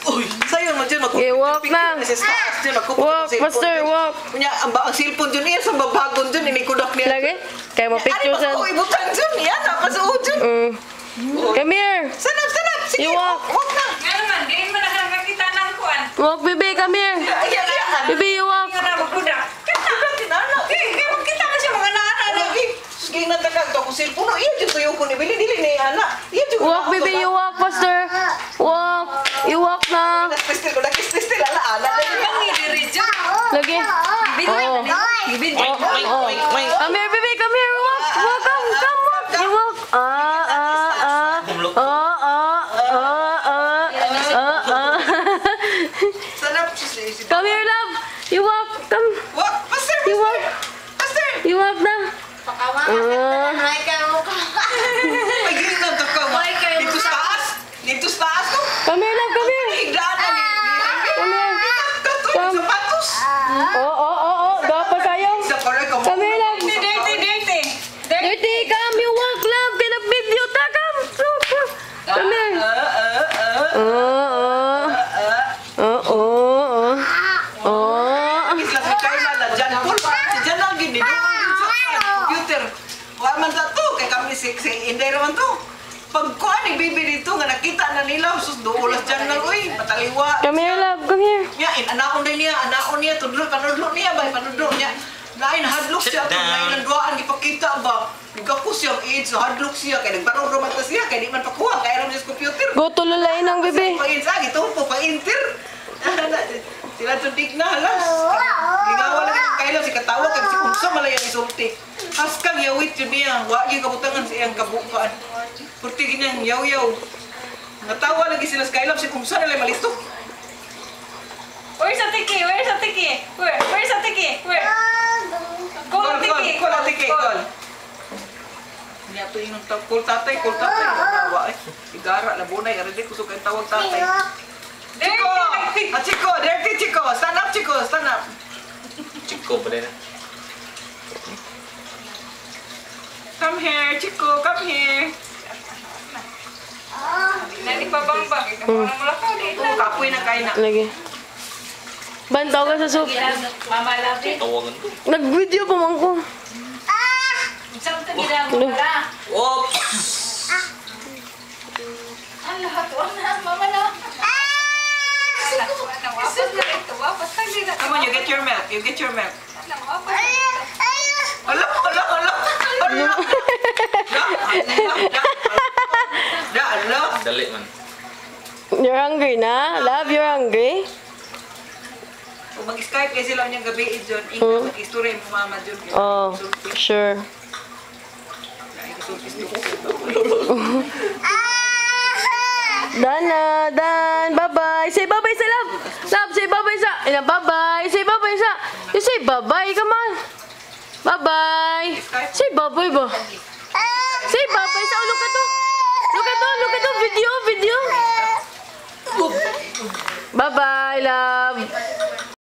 Uy, sayo mo dyan. Walk na. Walk, master, walk. Punya, ang cellphone dyan niya, sa babagon dyan, inikudak niya. Lagi? Kaya mapicture sa... Ano ba ko ibutan dyan? Yan, napasuod dyan. Come here. Sanap. Sige, You walk. Walk na. Nga naman, di mo nakakakita ng kuwan. Walk, baby, come here. Baby, you walk. Nga na magbudak. Kita na siya mga nana. Sige na tagal to, kung cellphone, iya dyan to yung kunibili, dili ni Ana. Walk, baby, you walk, master. Walk. You walk na. Nakis-pistil, ala, Ana. Lagi. Oh. Come here, baby, come here. Walk. Walk, come, walk. You walk. Come here, love. You walk. Come. Walk, Master. You walk. You walk na. Ay, ganyan na ka. Dito sa taas ko. Come here, love. Come here. Higdaan na ni Come here. Come. Sapatos. Dapat kayo. Come here, love. Dirty. Dirty, come. You walk, love. Kaya video ta. Come. Come here. Isla si Kayla na dyan. Dyan lang gini. Computer. Wala man sa to. Kaya kami si Inday naman to. Pagkuhan ni Bibi dito nga nakita na nila. Sus, doulas dyan lang. Uy, mataliwa. Come here, love. Come here. Nya, anaon niya. Panudlo niya ba? Panudlo niya. Nain, hadlok siya. Nain, nanduaan, ipakita ba? Nagkako siyang AIDS, hadlok siya. Kaya nagparong romanta siya. Kaya di man pakuha. Kaya rin sa computer. Go to lalain ng bebe. Pa-insa, ito po, pa-inter. Sila tundik na, halas. Gingawa lang ang kailan, si katawa, kaya si Kunsa malayang isulti. Haskang yawit yun niya, wag yung kabutangan sa iyang kabukaan. Purti ginang yaw-yaw. Natawa lagi sila sa kailan, si Kunsa nalay malito. Where's the tiki? Where's the tiki? Where's the tiki? Where? Call the tiki. Call the tiki, call. Niya ito yung call tatay. Natawa eh. Igara, labunay, arinig, kusok ang tawag tatay. Chico! Chico! Dirty Chico! Stand up, Chico! Stand up! Chico ba din? Come here, Chico! Come here! Nani pa bang-bang? Orang mulakaw dito. Kapoy na kain na. Lagi. Bantaw ka sa soup. Mama Labi. Tawagan to. Nag-video pa man ko. Isang tagila mo pala. Oops! Ang lahat. Mama na. Come on, you get your milk. You get your milk. Hala! Dali man. You're hungry na? Love, you're hungry? Kung mag-Skype kayo sila niyang gabi, John, ikaw mag-istorya mo mama, John. Oh, sure. Dana, Dan, bye-bye. Say bye-bye sa love. Love, say bye-bye sa. Bye-bye. Say bye-bye sa. You say bye-bye, come on. Bye-bye. Say bye-bye ba? Say bye-bye sa. Look at to. Video. Bye-bye, love.